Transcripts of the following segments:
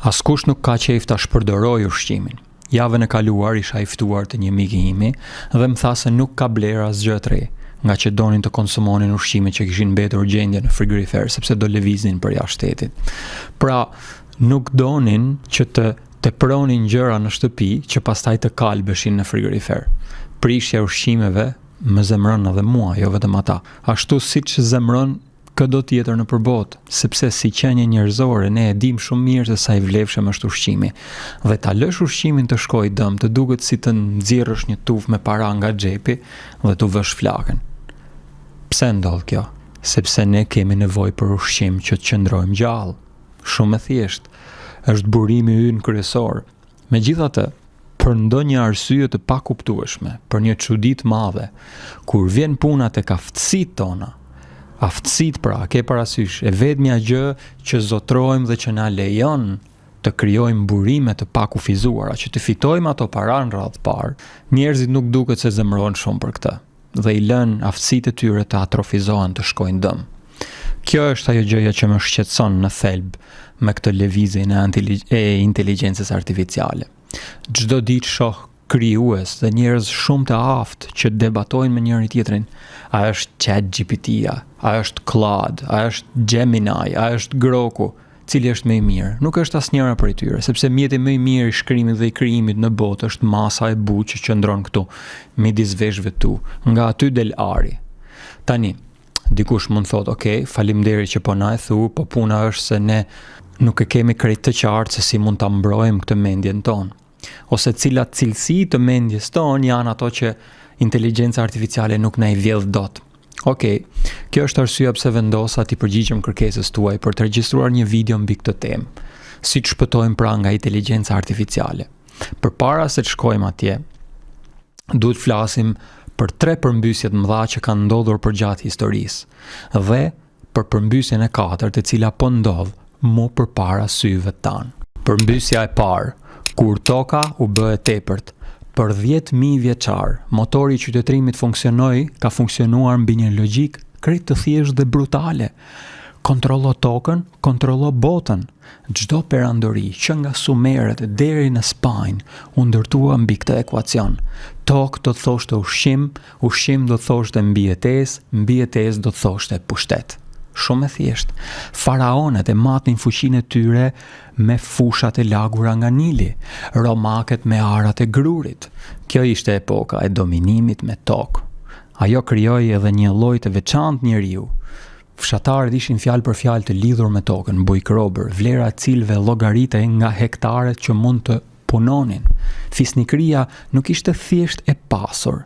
Askush nuk ka qejf ta shpërdoroj ushqimin. Javën e kaluar isha i ftuar te një mik i imi dhe më tha se nuk ka bler asgjë të re, nga që donin të konsumonin ushqimet që kishin mbetur gjendje në frigorifer sepse do lëviznin për jashtë shtetit. Pra, nuk donin që të tepronin gjëra në shtëpi që pastaj të kalbeshin në frigorifer. Prishja e ushqimeve më zemron edhe mua, jo vetëm ata. Ashtu siç zemron çdo tjetër në përbot, sepse si qenie njerëzore ne e dim shumë mirë se sa i vlefshëm është ushqimi. Dhe ta lësh ushqimin të shkojë dëm, të duket si të nxjerrësh një tufë me para nga xhepi dhe tu vësh flakën. Pse ndodh kjo? Sepse ne kemi nevojë për ushqim që të qëndrojmë gjallë. Shumë e thjeshtë. Është burimi ynë kryesor. Megjithatë, për ndonjë arsye të pakuptueshme, për një çudi të madhe, kur vjen puna tek aftësitë tona, aftësit pra, ke parasysh, e vetmja gjë që zotrojmë dhe që na lejon të krijojmë burime të pakufizuara, që të fitojmë ato para në radhë parë, njerëzit nuk duket se zemrojnë shumë për këtë, dhe i lënë aftësitë e tyre të atrofizohen, të shkojnë dëm. Kjo është ajo gjëja që më shqetëson në thelb me këtë lëvizjen e inteligjencës artificiale. Çdo ditë shoh krijues dhe njerëz shumë të aftë që debatojnë me njëri tjetrin. A është ChatGPT-a, a është Claude, a është Gemini, a është Groku, cili është më i mirë? Nuk është asnjëra prej tyre, sepse mjeti më i mirë i shkrimit dhe i krijimit në botë është masa e butë që qëndron këtu, midis veshëve tu, nga aty del ari. Tani, dikush mund thotë, ok, faleminderit që po na e thu, po puna është se ne nuk e kemi krejt të qartë se si mund ta mbrojmë këtë mendjen tonë. Ose cilat cilësi të mendjes tonë janë ato që inteligjenca artificiale nuk na i vjedh dot. Okej, kjo është arsyeja pse vendosa ti përgjigjem kërkesës tuaj për të regjistruar një video mbi këtë temë. Si të shpëtojmë pra nga inteligjenca artificiale. Përpara se të shkojmë atje, duhet flasim për 3 përmbysje të mëdha që kanë ndodhur përgjatë historisë dhe për përmbysjen e 4, e cila po ndodh më përpara syve tanë. Përmbysja e parë, kur toka u bë e tepërt, për 10.000 vjeçar, motori i qytetërimit ka funksionuar mbi një logjik krejt të thjeshtë dhe brutale. Kontrollo tokën, kontrollo botën. Çdo perandori që nga Sumerët deri në Spanjë u ndërtua mbi këtë ekuacion. Tokë do të thoshte ushqim, ushqim do të thoshte mbijetesë, mbijetesë do të thoshte pushtet. Shumë e thjeshtë. Faraonët e matnin fuqinë e tyre me fushat e lagura nga Nili, romakët me arat e grurit. Kjo ishte epoka e dominimit me tokë. Ajo krijoi edhe një lloj të veçantë njeriu. Fshatarët ishin fjalë për fjalë të lidhur me tokën, bujkrobër, vlera e cilëve llogaritej nga hektaret që mund të punonin. Fisnikëria nuk ishte thjesht e pasur.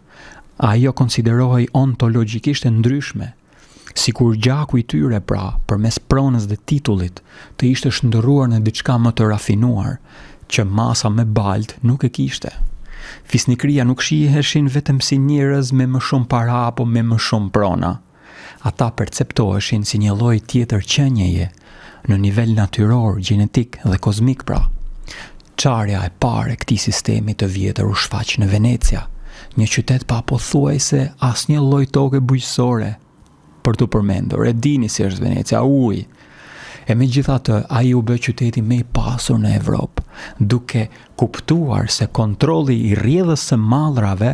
Ajo konsiderohej ontologjikisht e ndryshme. Sikur gjaku i tyre pra, përmes pronës dhe titullit, të ishte shndërruar në diçka më të rafinuar, që masa me balt nuk e kishte. Fisnikëria nuk shiheshin vetëm si njerëz me më shumë para apo me më shumë prona. Ata perceptoheshin si një lloj tjetër qenjeje, në nivel natyror, gjenetik dhe kozmik pra. Çarja e parë e këtij sistemi të vjetër u shfaq në Venecia, një qytet pa pothuajse asnjë lloj toke bujqësore. Për të përmendur, e dini si është Venecia, ujë. E megjithatë, ai u bë qyteti më i pasur në Evropë, duke kuptuar se kontrolli i rrjedhës së mallrave,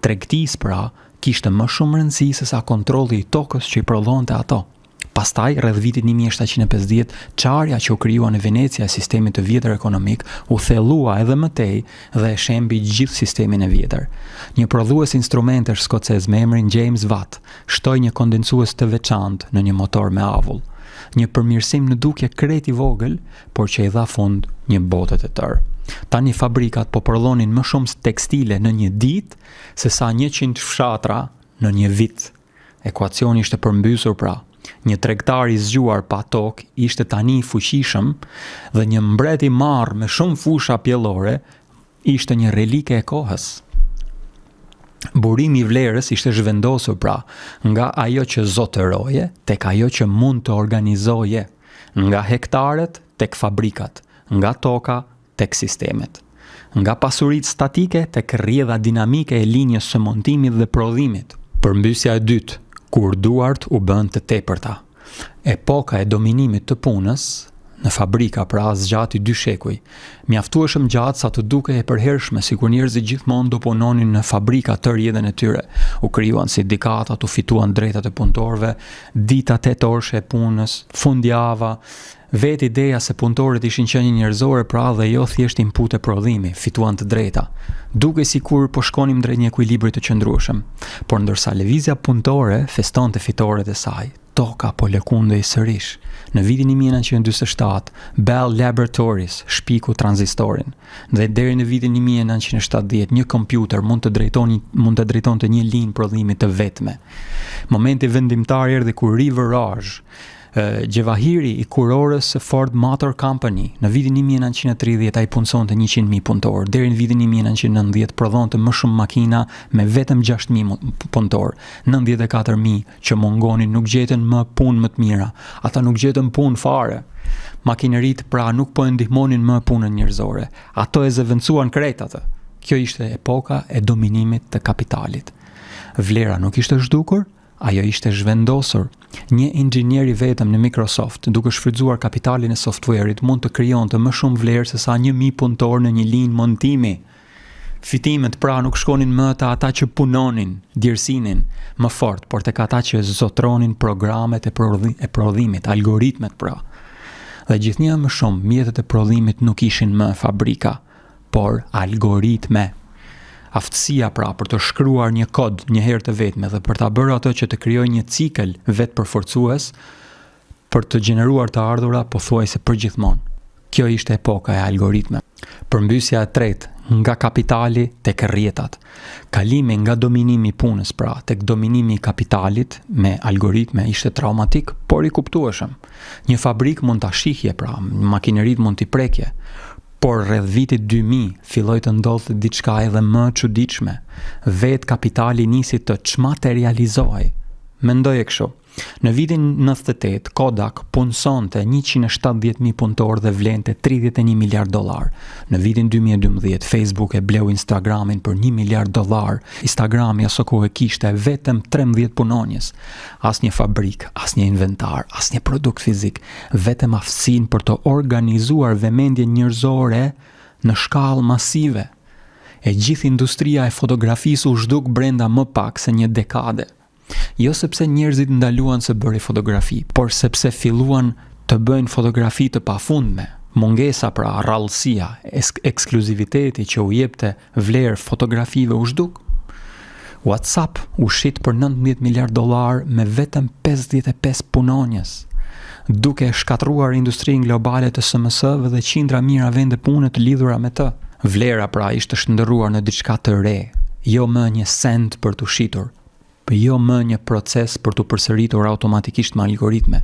tregtisë pra, kishte më shumë rëndësi se sa kontrolli i tokës që i prodhonte ato. Pastaj, rreth vitit 1750, çarja që u krijua në Venecia e sistemit të vjetër ekonomik u thellua edhe më tej dhe e shembi gjithë sistemin e vjetër. Një prodhues instrumentesh skocez me emrin James Watt shtoi një kondensues të veçantë në një motor me avull. Një përmirësim në dukje krejt i vogël, por që i dha fund një bote të tërë. Tani fabrikat po prodhonin më shumë tekstile në një ditë se sa 100 fshatra në një vit. Ekuacioni ishte përmbysur pra. Një tregtar i zgjuar pa tokë ishte tani i fuqishëm dhe një mbret i marr me shumë fusha pjellore ishte një relike e kohës. Burimi i vlerës ishte zhvendosur pra nga ajo që zotëroje tek ajo që mund të organizoje, nga hektaret tek fabrikat, nga toka tek sistemet, nga pasuritë statike tek rrjedha dinamike e linjës së montimit dhe prodhimit. Përmbysja e dytë, kur duart u bën të tepërta. Epoka e dominimit të punës në fabrika, pra zgjati 2 shekuj. Mjaftueshëm gjatë sa të duke e përhershme, sikur njerëzit gjithmonë do punonin në fabrika tërë jetën e tyre. U krijuan sindikatat, u fituan drejtat e punëtorëve, dita 8 orëshe e punës, fundjava. Vetë ideja se punëtorët ishin qenie njerëzore, pra dhe jo thjesht input e prodhimi, fituan të drejta. Duke sikur po shkonim drejt një ekuilibri të qëndrueshëm. Por ndërsa lëvizja punëtore festonte fitoret e saj, toka po lëkundej sërish. Në vitin 1947, Bell Laboratories shpiku tranzistorin, dhe deri në vitin 1970 një kompjuter mund të drejtonte një linjë prodhimi të vetme. Momenti vendimtar erdhi kur River Raj, Gjevahiri i kurorës së Ford Motor Company, në vitin 1930 ai punsonte 100.000 punëtorë, deri në vitin 1990 prodhonte më shumë makina me vetëm 6.000 punëtorë. 94.000 që mungonin nuk gjetën më punë më të mira, ata nuk gjetën punë fare. Makinerit pra nuk po e ndihmonin më punën njerëzore, ato e zëvendësuan krejt atë. Kjo ishte epoka e dominimit të kapitalit. Vlera nuk ishte zhdukur, ajo ishte zhvendosur. Një inxhinier i vetëm në Microsoft, duke shfrytzuar kapitalin e softwareit, mund të krijonte më shumë vlerë se sa 1.000 punëtorë në një linjë montimi. Fitimet pra nuk shkonin më te ata që punonin, djersinin më fort, por tek ata që zotronin programet e prodhimit, algoritmet pra. Dhe gjithnjë më shumë, mjetet e prodhimit nuk ishin më fabrika, por algoritme. Aftësia pra për të shkruar një kod një herë të vetme dhe për ta bërë ato që të krijojë një cikël vetë përforcues për të gjeneruar të ardhura pothuajse përgjithmonë. Kjo ishte epoka e algoritme. Përmbysja e tretë nga kapitali tek rrjetat. Kalimi nga dominimi i punës pra tek dominimi i kapitalit me algoritme ishte traumatik, por i kuptueshëm. Një fabrik mund ta shihje pra, makineritë mund t'i prekje. Por rreth vitit 2000 filloi të ndodhte diçka edhe më çuditshme. Vetë kapitali nisi të çmaterializohej. Mendoje kështu. Në vitin 98, Kodak punsonte 170.000 punëtorë dhe vlente $31 miliard. Në vitin 2012, Facebook e bleu Instagramin për $1 miliard. Instagrami aso kohë kishte vetëm 13 punonjës. Asnjë fabrik, asnjë inventar, asnjë produkt fizik, vetëm aftësinë për të organizuar vëmendjen njerëzore në shkallë masive. E gjithë industria e fotografisë u zhduk brenda më pak se një dekade. Jo sepse njerëzit ndaluan se bëri fotografi, por sepse filluan të bëjnë fotografi të pafundme. Mungesa pra rrallësia, ekskluziviteti që u jepte vlerë fotografive u zhduk. WhatsApp u shit për $19 miliard me vetëm 55 punonjës, duke shkatruar industrinë globale të SMS-ve dhe qindra mijëra vende pune të lidhura me të. Vlera pra ishte shndërruar në diçka të re, jo më një send për të shitur, për jo më një proces për të përsëritur automatikisht me algoritme,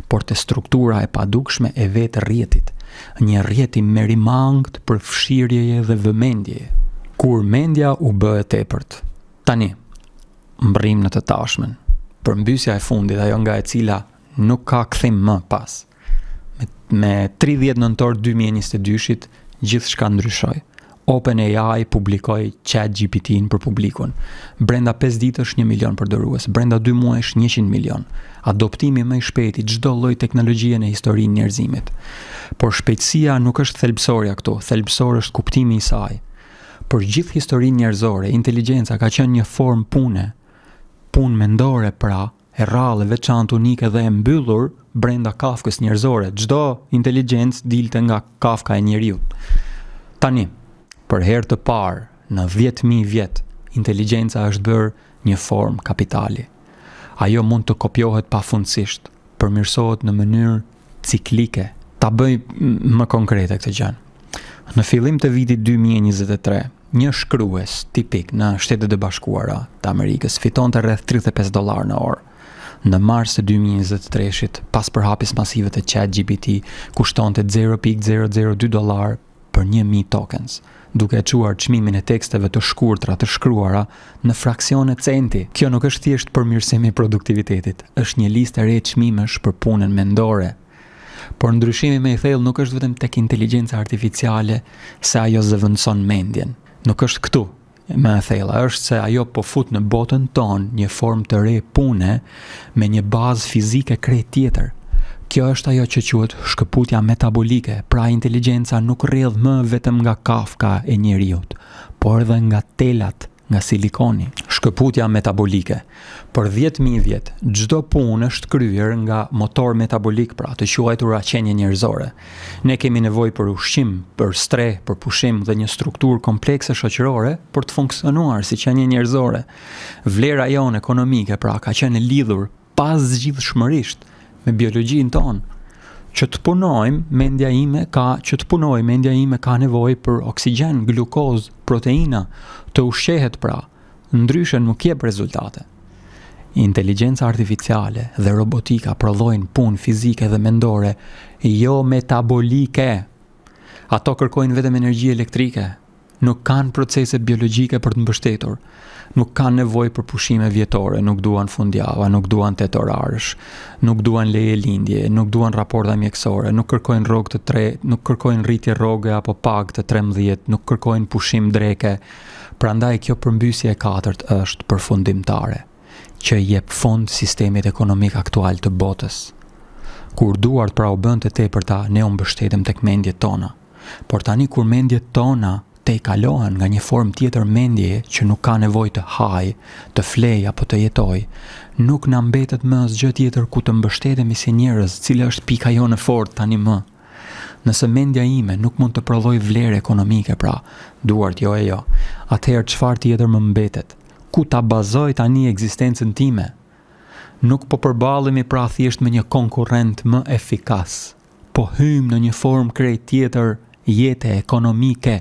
por të struktura e padukshme e vetë rrjetit, një rrjet i merimangt për fshirjeje dhe vëmendjeje, kur mendja u bë e tepërt. Tani, mbrim në të tashmen, përmbysja e fundit, ajo nga e cila nuk ka kthim më pas. Me 30 nëntor 2022-shit, gjithçka ndryshoi. OpenAI publikoi ChatGPT-n për publikun. Brenda 5 ditësh 1 milion përdorues, brenda 2 muajsh 100 milion. Adoptimi më i shpejti çdo lloj teknologjie në historinë e njerëzimit. Por shpejtësia nuk është thelbësorja këtu, thelbësor është kuptimi i saj. Për gjithë historinë njerëzore, inteligjenca ka qenë një formë punë mendore pra, e rrallë, veçantë, unike dhe e mbyllur brenda kafkës njerëzore. Çdo inteligjencë dilte nga kafka e njeriut. Tani, për herë të parë, në 10.000 vjet, inteligjenca është bërë një formë kapitali. Ajo mund të kopjohet pafundësisht, përmirësohet në mënyrë ciklike. Ta bëj më konkrete këtë gjë. Në fillim të vitit 2023, një shkrues tipik në Shtetet e Bashkuara të Amerikës fitonte rreth $35 në orë. Në mars të 2023-shit, pas përhapjes masive të ChatGPT, kushtonte $0.002 për 1.000 tokens, duke e quar çmimin e teksteve të shkurtra të shkruara në fraksione centi. Kjo nuk është thjesht përmirësimi i produktivitetit, është një listë e re çmimesh për punën mendore. Por ndryshimi më i thellë nuk është vetëm tek inteligjenca artificiale se ajo zëvendëson mendjen. Nuk është këtu më e thella, është se ajo po fut në botën tonë një formë të re pune me një bazë fizike krejt tjetër. Kjo është ajo që quhet shkëputja metabolike, pra inteligjenca nuk rrjedh më vetëm nga kafka e njeriut, por edhe nga telat, nga silikoni. Shkëputja metabolike. Për 10.000 vjet, çdo punë është kryer nga motor metabolik, pra të quajtura qenie njerëzore. Ne kemi nevojë për ushqim, për streh, për pushim dhe një strukturë komplekse shoqërore për të funksionuar si qenie njerëzore. Vlera jonë ekonomike, pra, ka qenë e lidhur pasgjithshmërisht me biologjinë tonë. Që të punojmë, mendja ime ka nevojë për oksigjen, glukozë, proteina, të ushqehet pra, ndryshe nuk jep rezultate. Inteligjenca artificiale dhe robotika prodhojnë punë fizike dhe mendore, jo metabolike. Ato kërkojnë vetëm energji elektrike, nuk kanë procese biologjike për të mbështetur. Nuk kanë nevojë për pushime vjetore, nuk duan fundjava, nuk duan tetorarësh, nuk duan leje lindje, nuk duan raporta mjekësore, nuk kërkojnë rrogë të 3, nuk kërkojnë rritje rroge apo pagë të 13, nuk kërkojnë pushim dreke. Prandaj kjo përmbysje e katërt është përfundimtare, që jep fund sistemit ekonomik aktual të botës. Kur duart pra u bën të tepërta, ne u mbështetëm tek mendjet tona. Por tani kur mendjet tona te i kalohen nga një formë tjetër mendje që nuk ka nevojë të haj, të flej apo të jetoj, nuk na mbetet më asgjë tjetër ku të mbështetemi si njerëz, cila është pika jonë e fortë tani më. Nëse mendja ime nuk mund të prodhoj vlerë ekonomike, pra, duart jo e jo, atëherë çfarë tjetër më mbetet? Ku ta bazoj tani ekzistencën time? Nuk po përballemi pra thjesht me një konkurrent më efikas, po hym në një formë krejt tjetër jete ekonomike.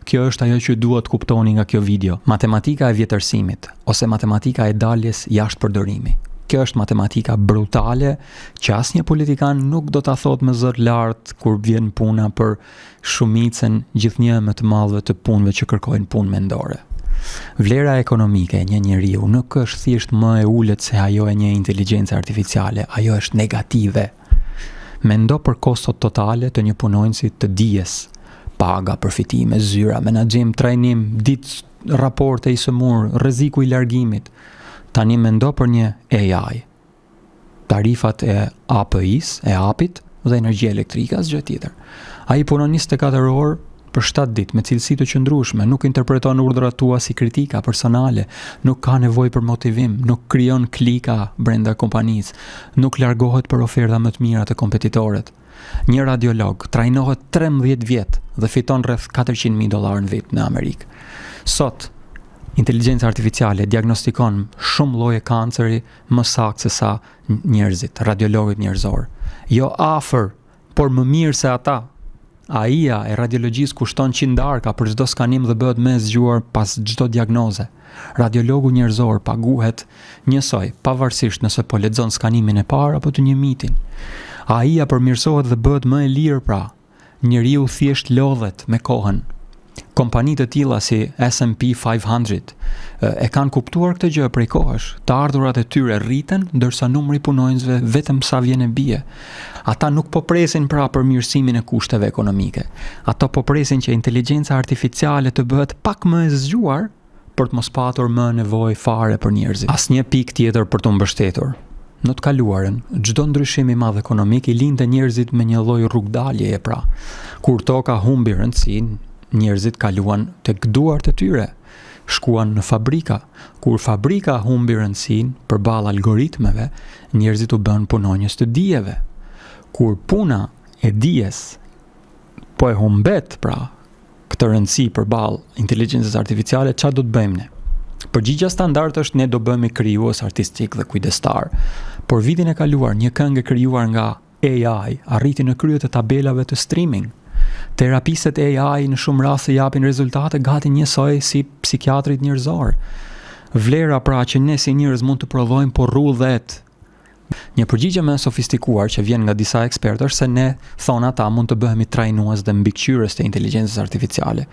Kjo është ajo që duhet kuptoni nga kjo video. Matematika e vjetërsimit, ose matematika e daljes jashtë përdorimi. Kjo është matematika brutale që asnjë politikan nuk do ta thot me zot lart kur vjen puna për shumicën gjithnjë më të madhe të punëve që kërkojnë punë mendore. Vlera ekonomike e një njeriu nuk është thjesht më e ulët se ajo e një inteligjencë artificiale, ajo është negative. Mendo për kostot totale të një punonjësi të dijes. Paga, përfitime, zyra, menaxhim, trajnim, ditë raporte i sëmur, rreziku i largimit. Tani mendo për një AI. Tarifat e API-s, e apit dhe energjia elektrike asgjë tjetër. Ai punon 24 orë për 7 ditë me cilësi të qëndrueshme, nuk interpreton urdhrat tua si kritika personale, nuk ka nevojë për motivim, nuk krijon klika brenda kompanisë, nuk largohet për oferta më të mira të kompetitorët. Një radiolog trajnohet 13 vjet dhe fiton rreth $400.000 në vit në Amerikë. Sot, inteligjenca artificiale diagnostikon shumë lloje kanceri më saktë se sa njerëzit, radiologët njerëzor. Jo afër, por më mirë se ata. AI-a e radiologjisë kushton $100 për çdo skanim dhe bëhet më e zgjuar pas çdo diagnoze. Radiologu njerëzor paguhet njësoj, pavarësisht nëse po lexon skanimin e parë apo të një mitin. AI-a përmirësohet dhe bëhet më e lirë pra. Njeriu thjesht lodhet me kohën. Kompanitë të tilla si S&P 500 e kanë kuptuar këtë gjë prej kohësh. Të ardhurat e tyre rriten, ndërsa numri punonjësve vetëm sa vjen e bie. Ata nuk po presin pra përmirësimin e kushteve ekonomike. Ato po presin që inteligjenca artificiale të bëhet pak më e zgjuar për të mos patur më nevojë fare për njerëzit. Asnjë pikë tjetër për të mbështetur. Në të kaluarën, çdo ndryshim i madh ekonomik i lindte njerëzit me një lloj rrugdaljeje pra. Kur toka humbi rëndësinë, njerëzit kaluan tek duart e tyre, shkuan në fabrika. Kur fabrika humbi rëndësinë përballë algoritmeve, njerëzit u bën punonjës të dijeve. Kur puna e dijes po e humbet pra këtë rëndësi përballë inteligjencës artificiale, çfarë do të bëjmë ne? Përgjigja standard është ne do bëhemi krijues artistik dhe kujdestar. Por vitin e kaluar, një këngë krijuar nga AI arriti në krye të tabelave të streaming. Terapiset AI në shumë raste japin rezultate gati njësoj si psikiatrit njerëzor. Vlera pra që ne si njerëz mund të prodhojmë po rrudhet. Një përgjigje më sofistikuar që vjen nga disa ekspertë është se ne, thonë ata, mund të bëhemi trajnues dhe mbikëqyrës të inteligjencës artificiale.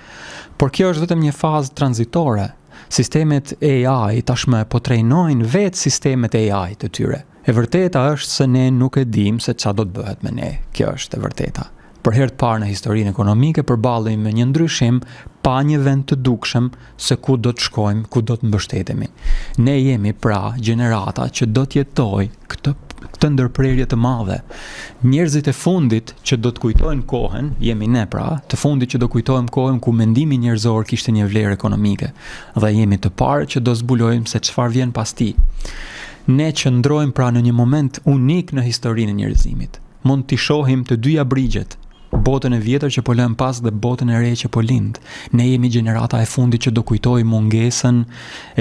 Por kjo është vetëm një fazë tranzitore. Sistemet AI tashmë po trajnojnë vetë sistemet AI të tyre. E vërteta është se ne nuk e dim se çfarë do të bëhet me ne. Kjo është e vërteta. Për herë të parë në historinë ekonomike përballemi me një ndryshim pa një vend të dukshëm se ku do të shkojmë, ku do të mbështetemi. Ne jemi pra gjenerata që do të jetojë këtë këtë ndërprerje të madhe. Njerëzit e fundit që do të kujtojnë kohën, jemi ne pra, të fundit që do kujtojmë kohën ku mendimi njerëzor kishte një vlerë ekonomike, dhe jemi të parë që do zbulojmë se çfarë vjen pas tij. Ne qëndrojmë pra në një moment unik në historinë e njerëzimit. Mund t'i shohim të dyja brigjet, botën e vjetër që po lëm pas dhe botën e re që po lind. Ne jemi gjenerata e fundit që do kujtoj mungesën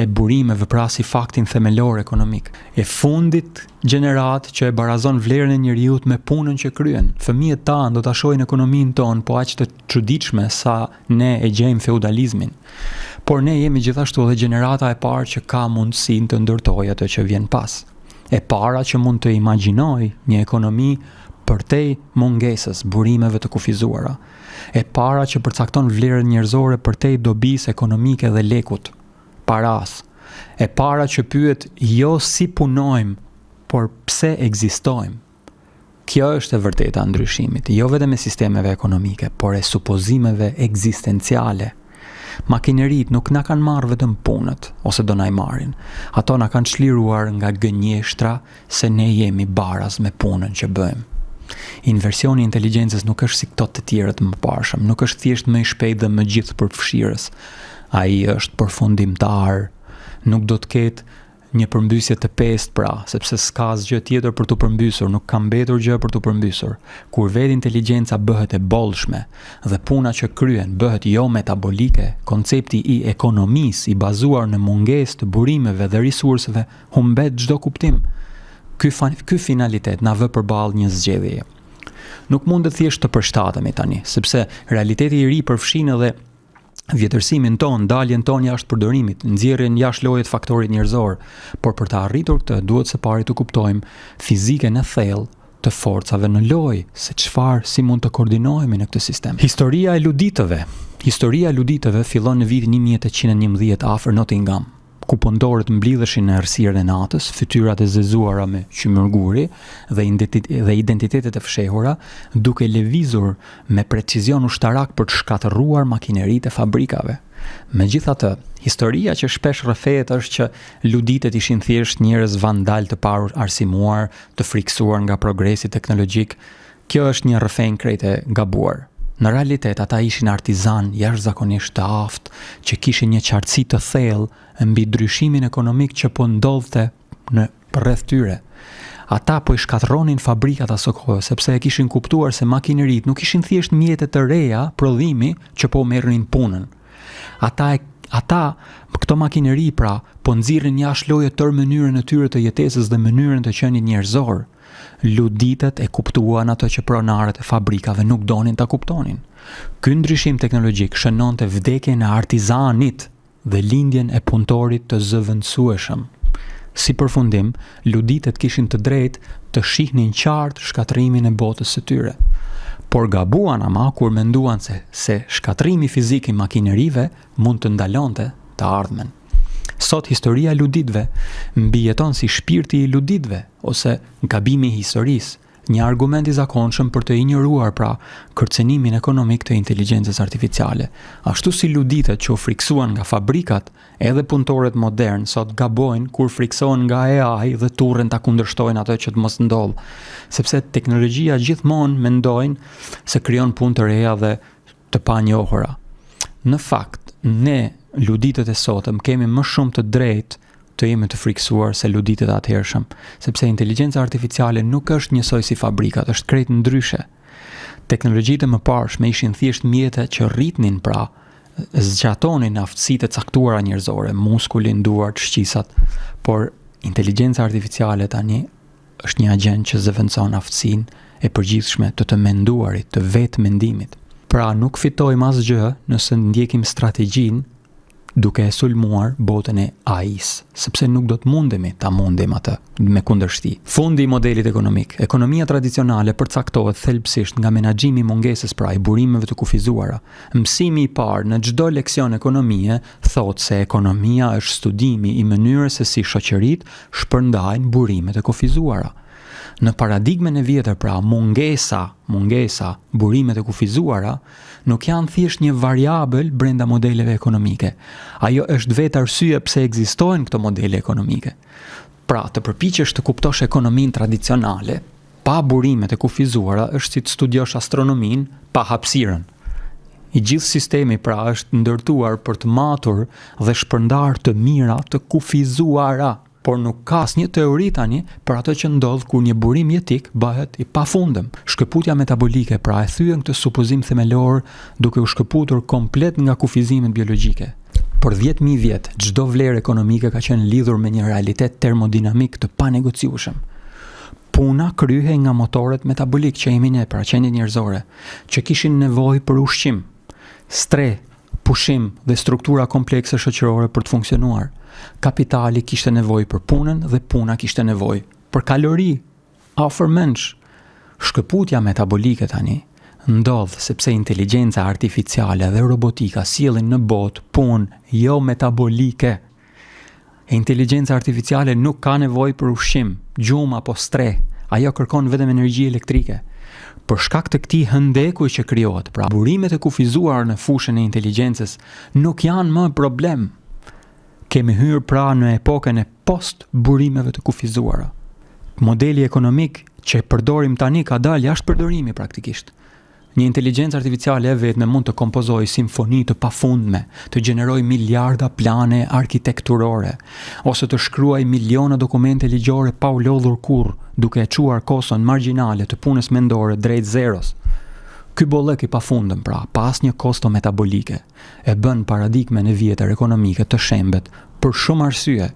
e burimeve pra si faktin themelor ekonomik. E fundit gjenerat që e barazon vlerën e njeriut me punën që kryen. Fëmijët tanë do ta shohin ekonominë tonë po aq të çuditshme sa ne e gjejmë feudalizmin. Por ne jemi gjithashtu edhe gjenerata e parë që ka mundësinë të ndërtojë atë që vjen pas. E para që mund të imagjinoj një ekonomi përtej mungesës, burimeve të kufizuara. E para që përcakton vlerën njerëzore përtej dobisë ekonomike dhe lekut, paras. E para që pyet jo si punojmë, por pse ekzistojmë. Kjo është e vërteta ndryshimit, jo vetëm e sistemeve ekonomike, por e supozimeve ekzistenciale. Makinerit nuk na kanë marrë vetëm punët, ose do na i marrin. Ato na kanë çliruar nga gënjeshtra se ne jemi baraz me punën që bëjmë. Inversioni i inteligjencës nuk është si këto të tjerët më parshëm, nuk është thjesht më i shpejtë dhe më gjithë përfshirës. Ai është përfundimtar, nuk do të ketë një përmbysje të pestë pra, sepse s'ka asgjë tjetër për të përmbysur, nuk ka mbetur gjë për të përmbysur. Kur vetë inteligjenca bëhet e bollshme dhe puna që kryen bëhet jo metabolike, koncepti i ekonomisë i bazuar në mungesë të burimeve dhe resurseve humbet çdo kuptim. Ky finalitet na vë përballë një zgjedhjeje. Nuk mund të thjesht të përshtatemi tani, sepse realiteti i ri përfshin edhe vjetërsimin ton, daljen ton jashtë përdorimit, nxjerrjen jashtë lojës faktorit njerëzor, por për të arritur këtë duhet së pari të kuptojmë fizikën e thellë të forcave në lojë, se si mund të koordinohemi në këtë sistem. Historia e luditëve fillon në vitin 1811 afër Nottingham, ku punëtorët mblidheshin në errësirën e natës, fytyrat e zezuara me qymërguri dhe identitetet e fshehura, duke lëvizur me precizion ushtarak për të shkatërruar makineritë e fabrikave. Megjithatë, historia që shpesh rrëfehet është që luditët ishin thjesht njerëz vandal të parë arsimuar, të friksuar nga progresi teknologjik. Kjo është një rrëfenjë krejt e gabuar. Në realitet, ata ishin artizan jashtëzakonisht të aftë, që kishin një qartësi të thellë mbi ndryshimin ekonomik që po ndodhte në rreth tyre. Ata po i shkatërronin fabrikat aso kohë, sepse e kishin kuptuar se makineritë nuk ishin thjesht mjete të reja prodhimi që po merrnin punën. Ata këto makineri pra po nxirrin jashtë lojë tërë mënyrën e tyre të jetesës dhe mënyrën të qenies njerëzor. Luditët e kuptuan ato që pronarët e fabrikave nuk donin ta kuptonin. Ky ndryshim teknologjik shënonte vdekjen e artizanit dhe lindjen e punëtorit të zëvendësueshëm. Si përfundim, luditët kishin të drejtë të shihnin qartë shkatrimin e botës së tyre. Por gabuan ama kur menduan se shkatrimi fizik i makinerive mund të ndalonte të ardhmen. Sot historia e luditëve mbijeton si shpirti i luditëve ose gabimi i historisë, një argument i zakonshëm për të injoruar pra kërcenimin ekonomik të inteligjencës artificiale. Ashtu si luditët që u friksuan nga fabrikat, edhe punëtorët modern sot gabojnë kur friksohen nga AI dhe turren ta kundërshtojnë atë që të mos ndodh, sepse teknologjia gjithmonë mendojnë se krijon punë të reja dhe të panjohura. Në fakt, ne luditët e sotëm kemi më shumë të drejtë të jemi të friksuar se luditët e atëhershëm, sepse inteligjenca artificiale nuk është njësoj si fabrikat, është krejt ndryshe. Teknologjitë më parshme ishin thjesht mjete që rritnin pra, zgjatonin aftësitë e caktuara njerëzore, muskulin, duart, shqisat, por inteligjenca artificiale tani është një agent që zëvendëson aftësinë e përgjithshme të menduarit, të vetë mendimit. Pra nuk fitojmë asgjë nëse ndjekim strategjinë duke e sulmuar botën e AI-s, sepse nuk do të mundemi ta mundim atë me kundërshti. Fundi i modelit ekonomik. Ekonomia tradicionale përcaktohet thelbësisht nga menaxhimi i mungesës pra i burimeve të kufizuara. Mësimi i parë në çdo leksion ekonomie thotë se ekonomia është studimi i mënyrës se si shoqëritë shpërndajnë burimet e kufizuara. Në paradigmen e vjetër pra mungesa, burimet e kufizuara nuk janë thjesht një variabël brenda modeleve ekonomike. Ajo është vetë arsye pse ekzistojnë këto modele ekonomike. Pra, të përpiqesh të kuptosh ekonominë tradicionale, pa burimet e kufizuara, është si të studiosh astronominë pa hapësirën. I gjithë sistemi pra është ndërtuar për të matur dhe shpërndar të mira të kufizuara, por nuk ka asnjë teori tani për atë që ndodh kur një burim jetik bëhet i pafundëm. Shkëputja metabolike pra e thyen këtë supozim themelor duke u shkëputur komplet nga kufizimet biologjike. Por 10.000 vjet, çdo vlerë ekonomike ka qenë lidhur me një realitet termodinamik të panegociueshëm. Puna kryhej nga motoret metabolik që jemi ne, pra qenjet njerëzore, që kishin nevojë për ushqim, stre, pushim dhe struktura komplekse shoqërore për të funksionuar. Kapitali kishte nevojë për punën dhe puna kishte nevojë për kalori, afër mensh. Shkëputja metabolike tani ndodh sepse inteligjenca artificiale dhe robotika sjellin në botë punë jo metabolike. Inteligjenca artificiale nuk ka nevojë për ushqim, gjumë apo stre, ajo kërkon vetëm energji elektrike. Për shkak të këtij hëndekuj që krijohet, pra burimet e kufizuar në fushën e inteligjencës nuk janë më problem. Kemi hyrë pra në epokën e post burimeve të kufizuara. Modeli ekonomik që përdorim tani ka dalë jashtë përdorimi praktikisht. Një inteligjencë artificiale e vetme mund të kompozojë simfoni të pafundme, të gjenerojë miliarda plane arkitekturore, ose të shkruajë miliona dokumente ligjore pa u lodhur kurrë, duke e çuar koston margjinale të punës mendore drejt zeros. Ky bollëk i pafundëm pra, pa asnjë kosto metabolike, e bën paradigmen e vjetër ekonomike të shembet për shumë arsye.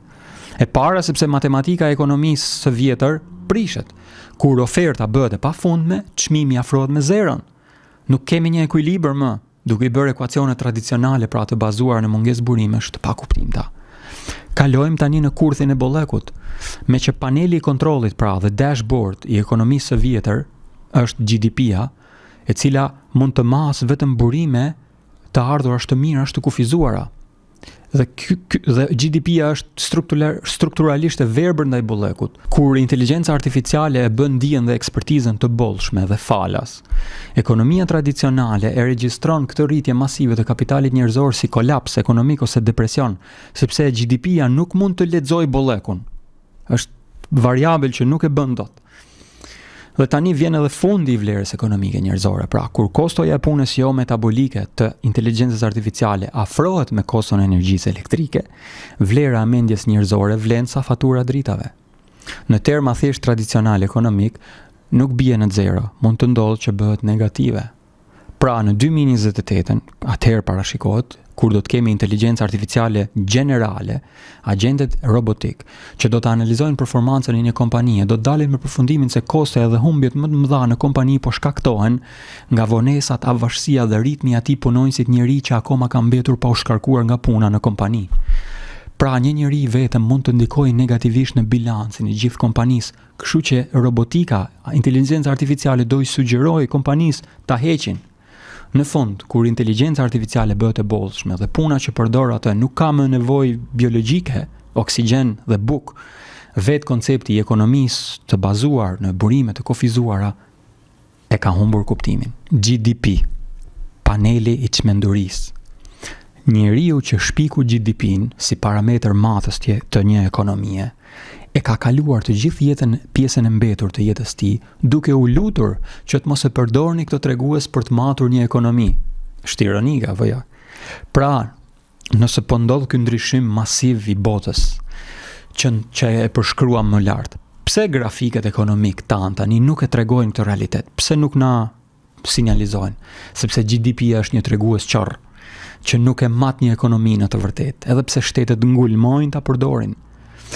E para sepse matematika e ekonomisë së vjetër prishet. Kur oferta bëhet e pafundme, çmimi afrohet me zeron. Nuk kemi një ekuilibër më, duke i bërë ekuacione tradicionale pra të bazuar në mungesë burimesh të pakuptimta. Kalojmë tani në kurthin e bollekut, me që paneli i kontrollit pra dhe dashboard i ekonomisë së vjetër është GDP-a, e cila mund të masë vetëm burime të ardhurash të mirash të kufizuara. Dhe GDP-a është strukturalisht e verbër ndaj bollekut, kur inteligjenca artificiale e bën dijen dhe ekspertizën të bollshme dhe falas. Ekonomia tradicionale e regjistron këtë rritje masive të kapitalit njerëzor si kolaps ekonomik ose depresion, sepse GDP-a nuk mund të lexojë bollekun. Është variabël që nuk e bën dot. Dhe tani vjen edhe fundi i vlerës ekonomike njerëzore. Pra, kur kostoja e punës jo metabolike të inteligjencës artificiale afrohet me koston e energjisë elektrike, vlera e mendjes njerëzore vlen sa fatura dritave. Në terma thjesht tradicional ekonomik, nuk bie në zero, mund të ndodhë që bëhet negative. Pra, në 2028, atëherë parashikohet, kur do të kemi inteligjencë artificiale generale, agjentet robotik, që do të analizojnë performancën e një kompanie, do të dalin me përfundimin se koste dhe humbjet më të mëdha në kompani po shkaktohen nga vonesat, avashësia dhe ritmi i atij punonjësit njeri që akoma ka mbetur pa u shkarkuar nga puna në kompani. Pra, një njeri vetëm mund të ndikojë negativisht në bilancin e gjithë kompanisë, kështu që robotika, inteligjenca artificiale do i sugjerojë kompanisë ta heqin. Në fund, kur inteligjenca artificiale bëhet e bollshme dhe puna që përdor atë nuk ka më nevojë biologjike, oksigjen dhe bukë, vetë koncepti i ekonomisë të bazuar në burime të kufizuara e ka humbur kuptimin. GDP, paneli i çmendurisë. Njeriu që shpiku GDP-n si parametër matës të një ekonomie, e ka kaluar të gjithë jetën pjesën e mbetur të jetës tij, duke u lutur që të mos e përdorni këtë tregues për të matur një ekonomi. Është ironike apo jo? Pra, nëse po ndodh ky ndryshim masiv i botës, që e përshkruam më lart, pse grafiket ekonomik tani nuk e tregojnë këtë realitet? Pse nuk na sinjalizojnë? Sepse GDP-ja është një tregues qorr që nuk e mat një ekonomi në të vërtetë, edhe pse shtetet ngulmojnë ta përdorin.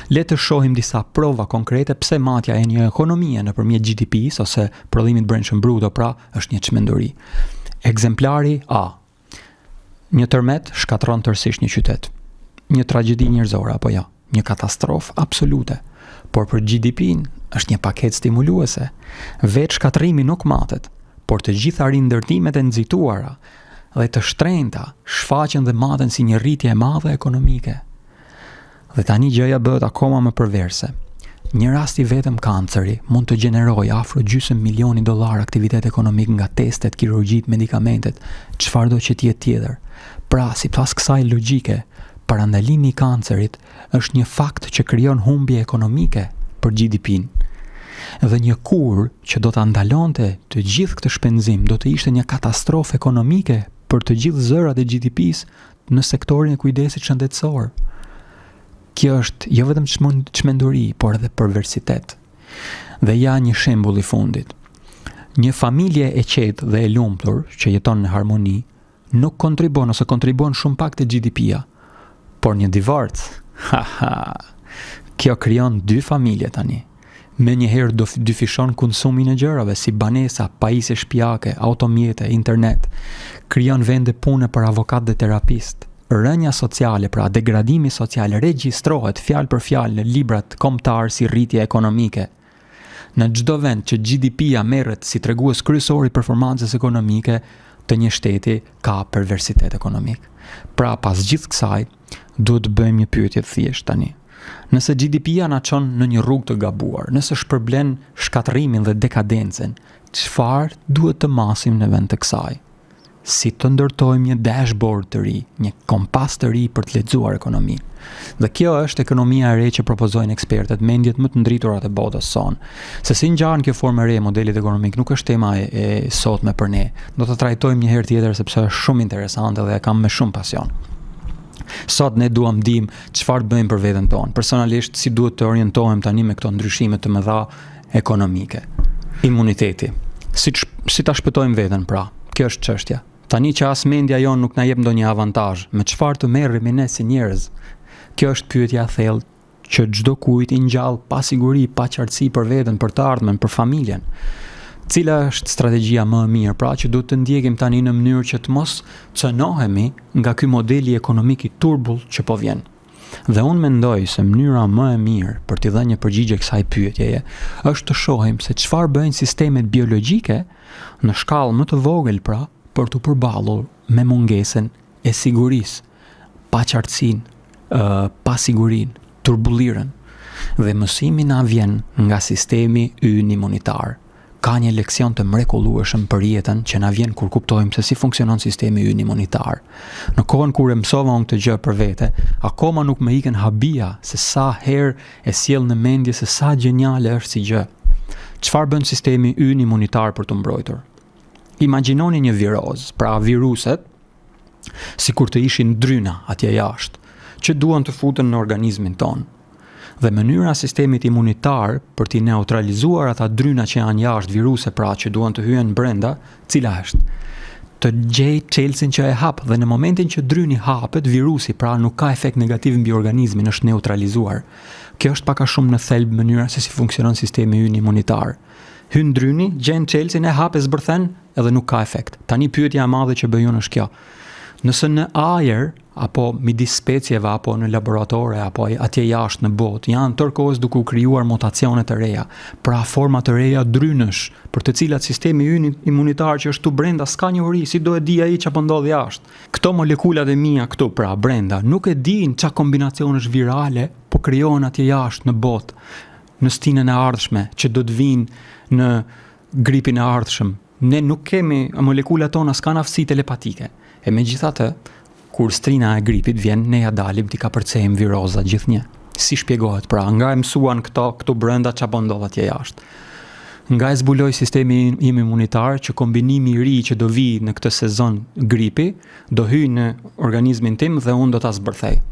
Le të shohim disa prova konkrete pse matja e një ekonomie nëpërmjet GDP-s ose prodhimit brendshëm bruto pra është një çmenduri. Ekzemplari A. Një tërmet shkatron tërësisht një qytet. Një tragjedi njerëzore apo jo, një katastrofë absolute. Por për GDP-n është një paketë stimuluese. Vetë shkatrimi nuk matet, por të gjitha rindërtimet e nxituara dhe të shtrenjta shfaqen dhe maten si një rritje e madhe ekonomike. Dhe tani gjëja bëhet akoma më perverse. Një rast i vetëm kanceri mund të gjenerojë afro $500 milion aktivitet ekonomik nga testet, kirurgjitë, medikamentet, çfarëdo që të jetë tjetër. Pra, sipas kësaj logjike, parandalimi i kancerit është një fakt që krijon humbje ekonomike për GDP-n. Dhe një kur që do të ndalonte të gjithë këtë shpenzim do të ishte një katastrofë ekonomike për të gjithë zërat e GDP-s në sektorin e kujdesit shëndetësor. Kjo është jo vetëm çmenduri, por edhe perversitet. Dhe ja një shembull i fundit. Një familje e qetë dhe e lumtur që jeton në harmoni nuk kontribon ose kontribon shumë pak te GDP-ja, por një divorc, kjo krijon dy familje tani. Me njëherë do dyfishon konsumin e gjërave si banesa, pajisje shtëpiake, automjete, internet. Krijon vende pune për avokat dhe terapist. Rënja sociale, pra degradimi social, regjistrohet fjalë për fjalë në librat kombëtar si rritje ekonomike. Në çdo vend që GDP-ja merret si tregues kryesor i performancës ekonomike të një shteti ka perversitet ekonomik. Pra pas gjithë kësaj, duhet të bëjmë një pyetje të thjeshtë tani. Nëse GDP-ja na çon në një rrugë të gabuar, nëse shpërblen shkatërimin dhe dekadencën, çfarë duhet të masim në vend të kësaj? Si të ndërtojmë një dashboard të ri, një kompas të ri për të lexuar ekonominë. Dhe kjo është ekonomia e re që propozojnë ekspertët, mendjet më të ndriturat e botës sonë. Se si ngjan kjo formë e re e modelit ekonomik nuk është tema e sotme për ne. Do të trajtojmë një herë tjetër sepse është shumë interesante dhe e kam me shumë pasion. Sot ne duam dim çfarë bëjmë për veten tonë. Personalisht si duhet të orientohem tani me këto ndryshime të mëdha ekonomike. Imuniteti. Si ta shpëtojmë veten pra? Kjo është çështja. Tani që as mendja jon nuk na jep ndonjë avantazh, me çfarë të merremi ne si njerëz? Kjo është pyetja e thellë që çdo kujt i ngjall pa siguri, pa qartësi për veten, për të ardhmen, për familjen. Cila është strategjia më e mirë, pra që duhet të ndjekim tani në mënyrë që të mos cënohemi nga ky modeli ekonomik i turbull që po vjen. Dhe unë mendoj se mënyra më e mirë për t'i dhënë një përgjigje kësaj pyetjeje është të shohim se çfarë bëjnë sistemet biologjike në shkallë më të vogël pra për të përballur me mungesën e sigurisë, paqartësinë, pasigurinë, turbullirën. Dhe mësimi na vjen nga sistemi ynë imunitar. Ka një leksion të mrekullueshëm për jetën që na vjen kur kuptojmë se si funksionon sistemi ynë imunitar. Në kohën kur e mësova unë këtë gjë për vete, akoma nuk më ikën habia se sa herë e sjell në mendje se sa geniale është si gjë. Çfarë bën sistemi ynë imunitar për të mbrojtur? Imagjinoni një viroz, pra viruset, sikur të ishin dryna atje jashtë, që duan të futen në organizmin tonë. Dhe mënyra sistemit imunitar për t'i neutralizuar ata dryna që janë jashtë, viruse pra që duan të hyen brenda, cila është? Të gjej çelësin që e hap dhe në momentin që dryni hapet, virusi pra nuk ka efekt negativ mbi organizmin, është neutralizuar. Kjo është pak a shumë në thelb mënyra se si funksionon sistemi ynë imunitar. Hyn dryni, gjen çelësin, e hap, e zbërthen edhe nuk ka efekt. Tani pyetja e madhe që bëjun është kjo. Nëse në ajër apo midis specieve apo në laboratore apo atje jashtë në botë janë tërkohës duke u krijuar mutacione të reja, pra forma të reja drynësh, për të cilat sistemi ynë imunitar që është tu brenda s'ka një uri, si do e di ai çfarë ndodh jashtë. Këto molekulat e mia këtu pra brenda nuk e din çfarë kombinacionesh virale po krijohen atje jashtë në botë, në stinën e ardhshme që do të vinë në gripin e ardhshëm. Ne nuk kemi, molekulat tona s'kan aftësi telepatike. E megjithatë, kur strina e gripit vjen, ne ja dalim t'i kapërcejmë viroza gjithnjë. Si shpjegohet pra, nga e mësuan këtu brenda çfarë ndodh atje jashtë. Nga e zbuloi sistemi im imunitar që kombinimi i ri që do vi në këtë sezon gripi, do hyjë në organizmin tim dhe unë do ta zbërthej.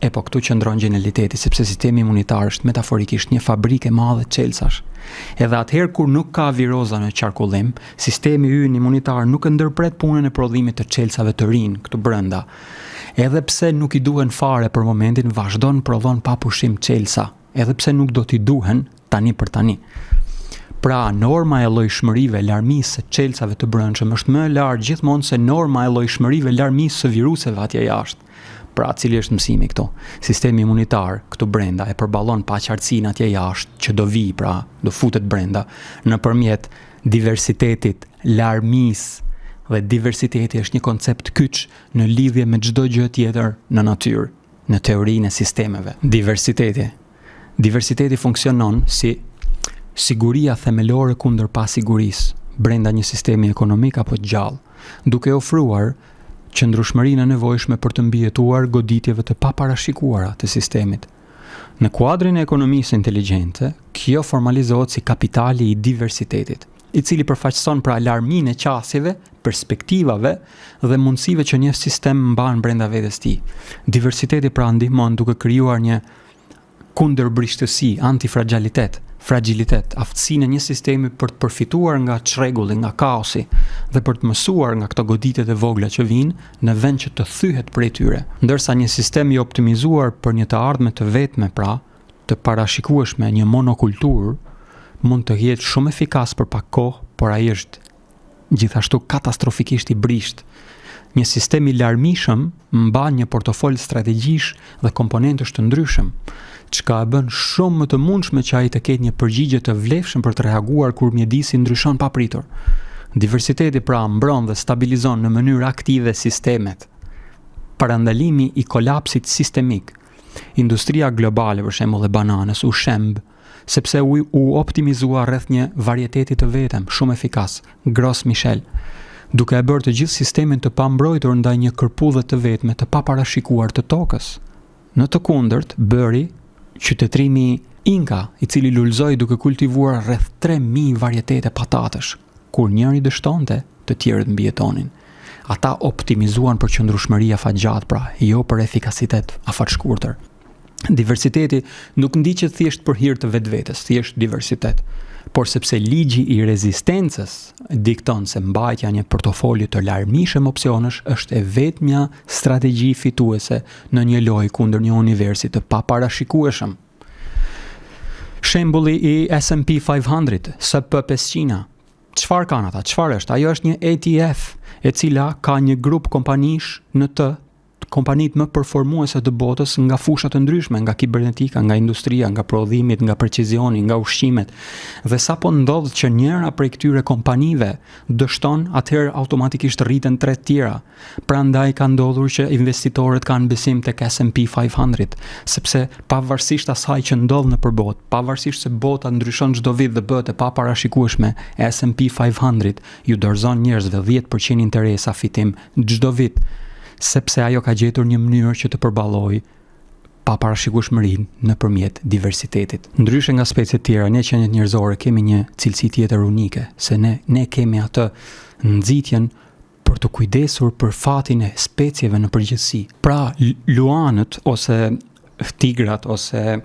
E po këtu qëndron genialiteti, sepse sistemi imunitar është metaforikisht një fabrikë e madhe çelësash. Edhe atëherë kur nuk ka viroza në qarkullim, sistemi ynë imunitar nuk e ndërpret punën e prodhimit të çelësave të rinj këtu brenda. Edhe pse nuk i duhen fare për momentin, vazhdon prodhon pa pushim çelësa, edhe pse nuk do t'i duhen tani për tani. Pra, norma e llojshmërive larmisë së çelësave të brendshëm është më e lartë gjithmonë se norma e llojshmërive larmisë së viruseve atje jashtë. Pra, cili është mësimi këtu? Sistemi imunitar këtu brenda e përballon paqartësinë atje jashtë që do vi, pra, do futet brenda nëpërmjet diversitetit, larmisë, dhe diversiteti është një koncept kyç në lidhje me çdo gjë tjetër në natyrë, në teorinë e sistemeve. Diversiteti funksionon si siguria themelore kundër pasigurisë brenda një sistemi ekonomik apo gjallë, duke ofruar qëndrueshmërinë e nevojshme për të mbijetuar goditjeve të paparashikuara të sistemit. Në kuadrin e ekonomisë inteligjente, kjo formalizohet si kapitali i diversitetit, i cili përfaqëson pra larminë e qasjeve, perspektivave dhe mundësive që një sistem mban brenda vetes tij. Diversiteti pra ndihmon duke krijuar një kundërbryshtësi, fragilitet, aftësinë e një sistemi për të përfituar nga çrregulli, nga kaosi dhe për të mësuar nga këto goditjet e vogla që vijnë në vend që të thyhet prej tyre. Ndërsa një sistem i optimizuar për një të ardhme të vetme, pra, të parashikueshme, një monokulturë, mund të jetë shumë efikas për pak kohë, por ai është gjithashtu katastrofikisht i brisht. Një sistem i larmishëm mban një portofol strategjish dhe komponentësh të ndryshëm, çka e bën shumë më të mundshme që ai të ketë një përgjigje të vlefshëm për të reaguar kur mjedisi ndryshon papritur. Diversiteti pra mbron dhe stabilizon në mënyrë aktive sistemet. Parandalimi i kolapsit sistemik. Industria globale, për shembull, e bananës u shemb sepse u optimizua rreth një varieteti të vetëm, shumë efikas, Gros Michel, duke e bërë të gjithë sistemin të pambrojtur ndaj një kërpudhe të vetme të paparashikuar të tokës. Në të kundërt, bëri qytetrimi Inka, i cili lulëzoi duke kultivuar rreth 3000 varietete patatësh, kur njëri dështonte, të tjerët mbijetonin. Ata optimizuan për qëndrueshmëri afatgjatë, pra, jo për efikasitet afatshkurtër. Diversiteti nuk ndiqet thjesht për hir të vetvetes, thjesht diversitet, por sepse ligji i rezistencës dikton se mbajtja një portofolio të larmishëm opsionesh është e vetmja strategji fituese në një lojë kundër një universi të paparashikueshëm. Shembulli i S&P 500, SP 500. Çfarë kanë ata? Çfarë është? Ajo është një ETF, e cila ka një grup kompanish në të kompanitë më performuese të botës nga fusha të ndryshme, nga kibernetika, nga industria, nga prodhimit, nga precizioni, nga ushqimet. Dhe sapo ndodh që njëra prej këtyre kompanive dështon, atëherë automatikisht rriten 3 tjera. Prandaj ka ndodhur që investitorët kanë besim tek S&P 500, sepse pavarësisht asaj që ndodh nëpër botë, pavarësisht se bota ndryshon çdo vit dhe bëhet e paparashikueshme, S&P 500 ju dorëzon njerëzve 10% interesa fitim çdo vit, sepse ajo ka gjetur një mënyrë që të përballojë paparashikueshmërinë nëpërmjet diversitetit. Ndryshe nga speciet tjera, ne qenjet njerëzore kemi një cilësi tjetër unike, se ne kemi atë nxitjen për të kujdesur për fatin e specieve në përgjithësi. Pra, luanët ose tigrat ose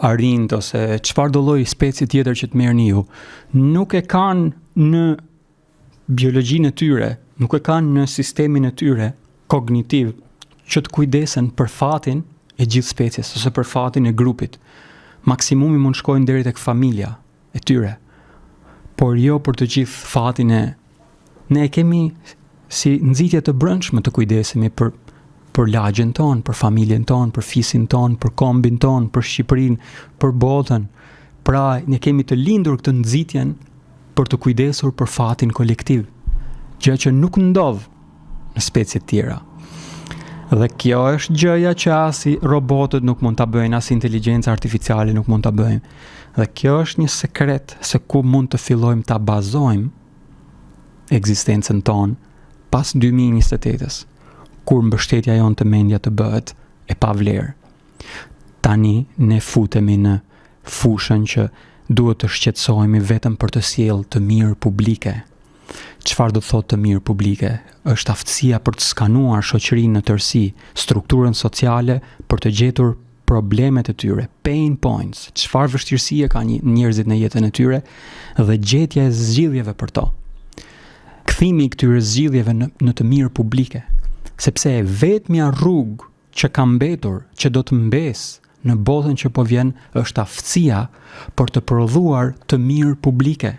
arind ose çfarë do lloj specie tjetër që të merrni ju, nuk e kanë në biologjinë e tyre, nuk e kanë në sistemin e tyre kognitiv që të kujdesen për fatin e gjithë species ose për fatin e grupit. Maksimumi mund shkojnë deri tek familja e tyre, por jo për të gjithë fatin e... Ne kemi si nxitje të brendshme të kujdesemi për lagjen tonë, për familjen tonë, për fisin tonë, për kombin tonë, për Shqipërinë, për botën. Pra, ne kemi të lindur këtë nxitjen për të kujdesur për fatin kolektiv, gjë që nuk ndodh në speciet tjera. Dhe kjo është gjëja që as robotët nuk mund ta bëjnë, as inteligjenca artificiale nuk mund ta bëjnë. Dhe kjo është një sekret se ku mund të fillojmë ta bazojmë ekzistencën tonë pas 2028-s, kur mbështetja jonë të mendja të bëhet e pavlerë. Tani ne futemi në fushën që duhet të shqetësohemi vetëm për të sjellë të mirë publike. Çfarë do të thotë të mirë publike? Është aftësia për të skanuar shoqërinë në tërësi, strukturën sociale për të gjetur problemet e tyre, pain points, çfarë vështirësie ka njerëzit në jetën e tyre dhe gjetja e zgjidhjeve për to. Kthimi i këtyre zgjidhjeve në të mirë publike, sepse vetmja rrugë që ka mbetur, që do të mbesë në botën që po vjen, është aftësia për të prodhuar të mirë publike.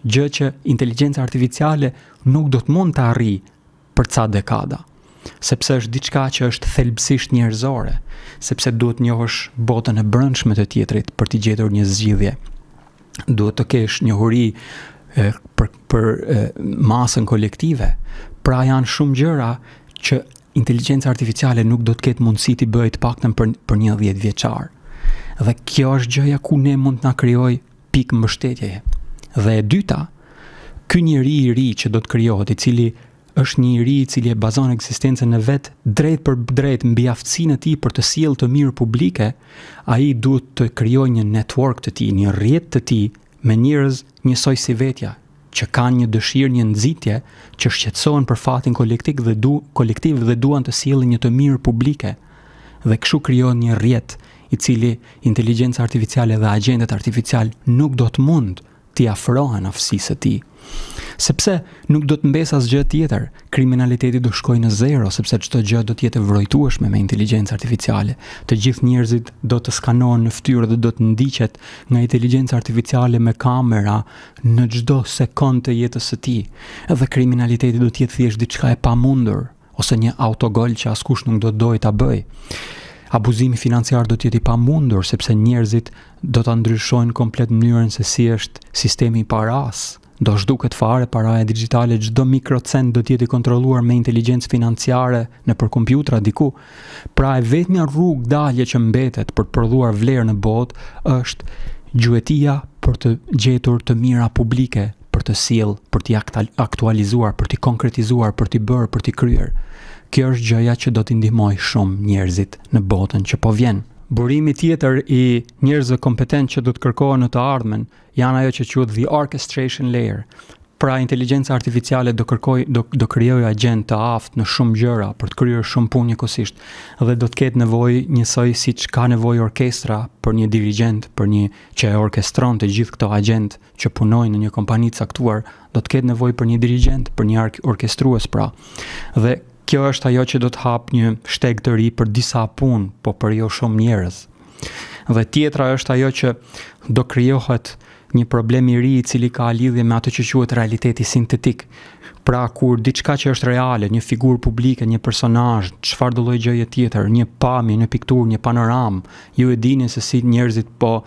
Gjë që inteligjenca artificiale nuk do të mund të arrijë për ca dekada, sepse është diçka që është thelbësisht njerëzore, sepse duhet njohësh botën e brendshme të tjetrit për të gjetur një zgjidhje. Duhet të kesh njohuri për masën kolektive. Pra janë shumë gjëra që inteligjenca artificiale nuk do të ketë mundësi t'i bëjë të paktën për një 10 vjeçar. Dhe kjo është gjëja ku ne mund të na krijojë pikë mbështetjeje. Dhe e dyta, ky njeri i ri që do të krijohet, i cili është një i ri i cili e bazon ekzistencën e vet drejt për drejt mbi aftësinë e tij për të sjellë të mirë publike, ai duhet të krijojë një network të tij, një rrjet të tij me njerëz njësoj si vetja, që kanë një dëshirë, një nxitje, që shqetësohen për fatin kolektiv dhe duan të sjellin një të mirë publike. Dhe kështu krijohet një rrjet i cili inteligjenca artificiale dhe agjentet artificial nuk do të mund t'i afrohen aftësisë së tij. Sepse nuk do të mbes asgjë tjetër, kriminaliteti do shkojë në zero, sepse çdo gjë do të jetë e vrojtueshme me inteligjencë artificiale. Të gjithë njerëzit do të skanohen në fytyrë dhe do të ndiqet nga inteligjenca artificiale me kamera në çdo sekondë të jetës së tij. Edhe kriminaliteti do të jetë thjesht diçka e pamundur, ose një autogol që askush nuk do të dojë ta bëjë. Abuzimi financiar do të jetë i pamundur sepse njerëzit do ta ndryshojnë komplet mënyrën se si është sistemi i paras. Do zhduket fare paraja digjitale, çdo mikrocent do të jetë i kontrolluar me inteligjencë financiare nëpër kompjutra diku. Pra e vetmja rrugë dalje që mbetet për të prodhuar vlerë në botë është gjuetia për të gjetur të mira publike, për të sjellë, për t'i aktualizuar, për t'i konkretizuar, për t'i bërë, për t'i kryer. Kjo është gjëja që do t'i ndihmojë shumë njerëzit në botën që po vjen. Burimi tjetër i njerëzve kompetent që do të kërkohen në të ardhmen janë ajo që quhet the orchestration layer. Pra inteligjenca artificiale do krijojë agent të aftë në shumë gjëra për të kryer shumë punë njëkohësisht dhe do të ketë nevojë njësoj siç ka nevojë orkestra për një dirigjent, për një që e orkestron të gjithë këto agent që punojnë në një kompani të caktuar, do të ketë nevojë për një dirigjent, për një orkestrues pra. Dhe kjo është ajo që do të hapë një shteg të ri për disa punë, po për jo shumë njerëz. Dhe tjetra është ajo që do krijohet një problem i ri i cili ka lidhje me atë që quhet realiteti sintetik. Pra kur diçka që është reale, një figurë publike, një personazh, çfarë do lloj gjëje tjetër, një pamje, një pikturë, një panoramë, ju e dini se si njerëzit po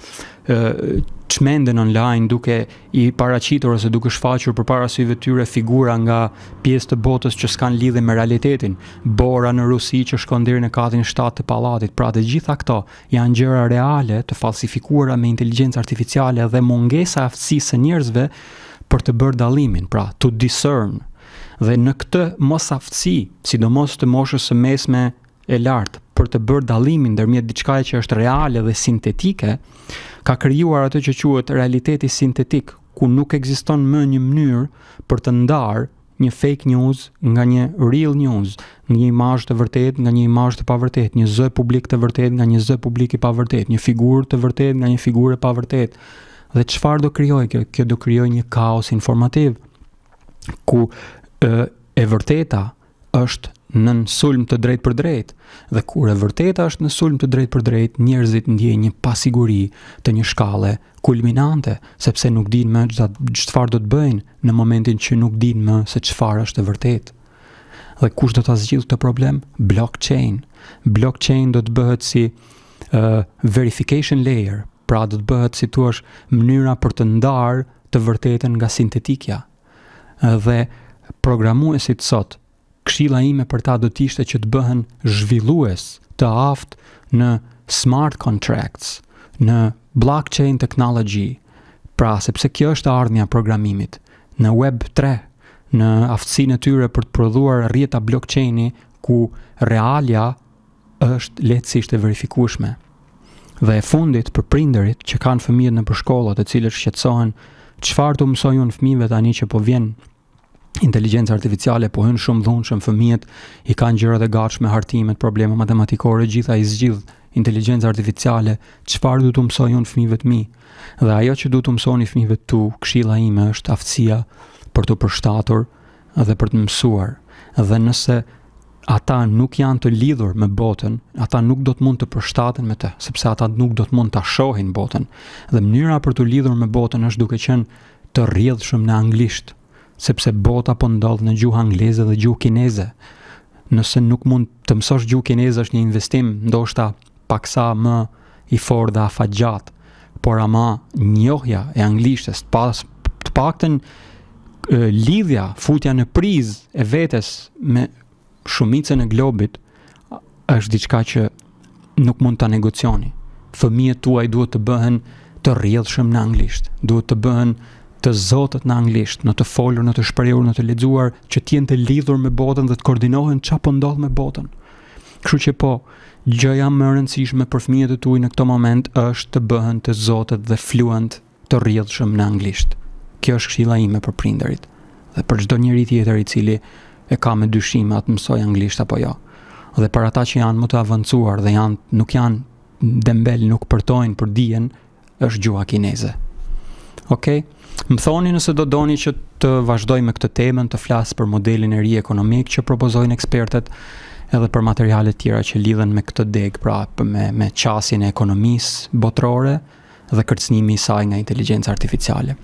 çmenden online duke i paraqitur ose duke shfaqur përpara syve tyre figura nga pjesë të botës që s'kan lidhje me realitetin, bora në Rusi që shkon deri në katin 7 të pallatit. Pra të gjitha këto janë gjëra reale të falsifikuara me inteligjencë artificiale dhe mungesa e aftësisë së njerëzve për të bërë dallimin, pra to discern. Dhe në këtë mosaftësi, sidomos të moshës së mesme e lartë, për të bërë dallimin ndërmjet diçkaje që është reale dhe sintetike, ka krijuar atë që quhet realiteti sintetik, ku nuk ekziston më një mënyrë për të ndarë një fake news nga një real news, një imazh të vërtetë nga një imazh të pavërtetë, një zë publik të vërtetë nga një zë publik i pavërtetë, një figurë të vërtetë nga një figurë e pavërtetë. Dhe çfarë do krijojë kjo? Kjo do krijojë një kaos informativ, ku e vërteta është në sulm të drejt për drejt, dhe kur e vërteta është në sulm të drejt për drejt, njerëzit ndjejnë një pasiguri të një shkalle kulminante, sepse nuk dinë më çfarë do të bëjnë në momentin që nuk dinë më se çfarë është e vërtetë. Dhe kush do ta zgjidhë këtë problem? Blockchain. Blockchain do të bëhet si verification layer, pra do të bëhet si thua mënyra për të ndarë të vërtetën nga sintetikja. Dhe programuesit sot, këshilla ime për ta do të ishte që të bëhen zhvillues të aftë në smart contracts, në blockchain technology, pra sepse kjo është ardhmja e programimit, në Web 3, në aftësinë e tyre për të prodhuar rrjeta blockchaini ku realja është lehtësisht e verifikueshme. Dhe e fundit për prindërit që kanë fëmijët në shkolla, të cilët shqetësohen çfarë të mësojnë fëmijëve tani që po vjen inteligjenca artificiale, po hyn shumë dhunshëm, fëmijët i kanë gjërat e gatshme, hartimet, probleme matematikore, gjitha i zgjidh inteligjenca artificiale, çfarë do të mësojnë fëmijëve të mi. Dhe ajo që do të mësoni fëmijëve tu, këshilla ime është aftësia për të përshtatur dhe për të mësuar. Dhe nëse ata nuk janë të lidhur me botën, ata nuk do të mund të përshtaten me të, sepse ata nuk do të mund ta shohin botën. Dhe mënyra për të lidhur me botën është duke qenë të rrjedhshëm në anglisht, sepse bota po ndodh në gjuhë angleze dhe gjuhë kineze. Nëse nuk mund të mësosh gjuhë kineze është një investim ndoshta paksa më i fortë dhe afatgjat, por ama njohja e anglishtes, të paktën lidhja, futja në prizë e vetes me shumicën e globit është diçka që nuk mund ta negocioni. Fëmijët tuaj duhet të bëhen të rrjedhshëm në anglisht, duhet të bëhen të zotët në anglisht, në të folur, në të shprehur, në të lexuar, që të jenë të lidhur me botën dhe të koordinohen çfarë po ndodh me botën. Kështu që po, gjëja më e rëndësishme për fëmijët e tuaj në këtë moment është të bëhen të zotët dhe fluent të rrjedhshëm në anglisht. Kjo është këshilla ime për prindërit dhe për çdo njeri tjetër i cili e ka me dyshime atë mësoj anglisht apo jo. Dhe për ata që janë më të avancuar dhe nuk janë dembel, nuk përtojnë për dijen, është gjuha kineze. Okej? Më thoni nëse do doni që të vazhdoj me këtë temën, të flas për modelin e ri ekonomik që propozojnë ekspertet, edhe për materiale tjera që lidhen me këtë deg, pra me qasjen e ekonomisë botërore dhe kërcënimi i saj nga inteligjenca artificiale.